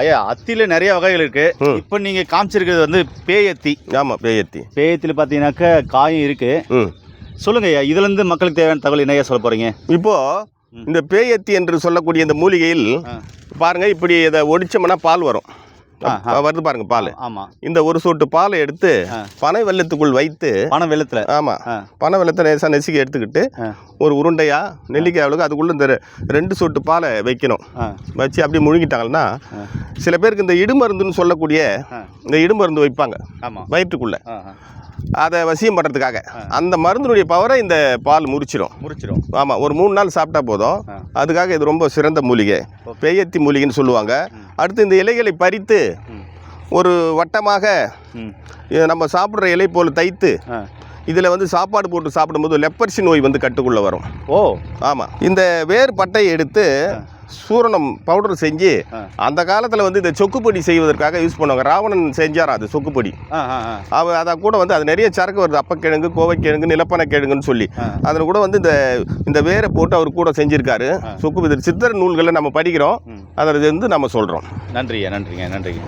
ஐயா அத்தியில் நிறைய வகைகள் இருக்குது. இப்போ நீங்கள் காமிச்சிருக்கிறது வந்து பேயத்தி. ஆமாம், பேயத்தி. பேயத்தில் பார்த்தீங்கன்னாக்கா காயும் இருக்குது. சொல்லுங்க ஐயா, இதுலேருந்து மக்களுக்கு தேவையான தகவல் என்னையா சொல்ல போகிறீங்க? இப்போது இந்த பேயத்தி என்று சொல்லக்கூடிய இந்த மூலிகையில் பாருங்கள், இப்படி இதை ஒடிச்சோம்னா பால் வரும். வருது பாருங்க பால். ஆமாம். இந்த ஒரு சொட்டு பாலை எடுத்து பனை வெள்ளத்துக்குள் வைத்து, பனை வெள்ளத்தில், ஆமாம், பனை வெள்ளத்தை லேசாக நெசுக்கி எடுத்துக்கிட்டு ஒரு உருண்டையா நெல்லிக்காய் அளவுக்கு அதுக்குள்ளே இந்த 2 சொட்டு பாலை வைக்கணும். வச்சு அப்படியே முழுங்கிட்டாங்கன்னா சில பேருக்கு இந்த இடுமருந்துன்னு சொல்லக்கூடிய இந்த இடுமருந்து வைப்பாங்க வயிற்றுக்குள்ளே, அதை வசியம் பண்ணுறதுக்காக. அந்த மருந்தினுடைய பவரை இந்த பால் முறிச்சிடும். ஆமாம், ஒரு 3 நாள் சாப்பிட்டா போதும். அதுக்காக இது ரொம்ப சிறந்த மூலிகை, பேயத்தி மூலிகைன்னு சொல்லுவாங்க. அடுத்து இந்த இலைகளை பறித்து ஒரு வட்டமாக நம்ம சாப்பிட்ற இலை போல் தைத்து இதில் வந்து சாப்பாடு போட்டு சாப்பிடும்போது லெப்பர்சி நோய் வந்து கட்டுக்குள்ளே வரும். ஆமாம். இந்த வேர் பட்டையை எடுத்து சூரணம் பவுடர் செஞ்சு அந்த காலத்தில் வந்து இந்த சொக்குப்பொடி செய்வதற்காக யூஸ் பண்ணுவாங்க. ராவணன் செஞ்சார் அது சொக்குப்பொடி. அதை கூட வந்து அது நிறைய சரக்கு வருது, அப்பக்கிழங்கு, கோவைக்கிழங்கு, நிலப்பனை கிழங்குன்னு சொல்லி. அதில் கூட வந்து இந்த வேரை போட்டு அவர் கூட செஞ்சுருக்காரு. சொக்கு சித்தர் நூல்களை நம்ம படிக்கிறோம், அதில் வந்து நம்ம சொல்கிறோம். நன்றிங்க.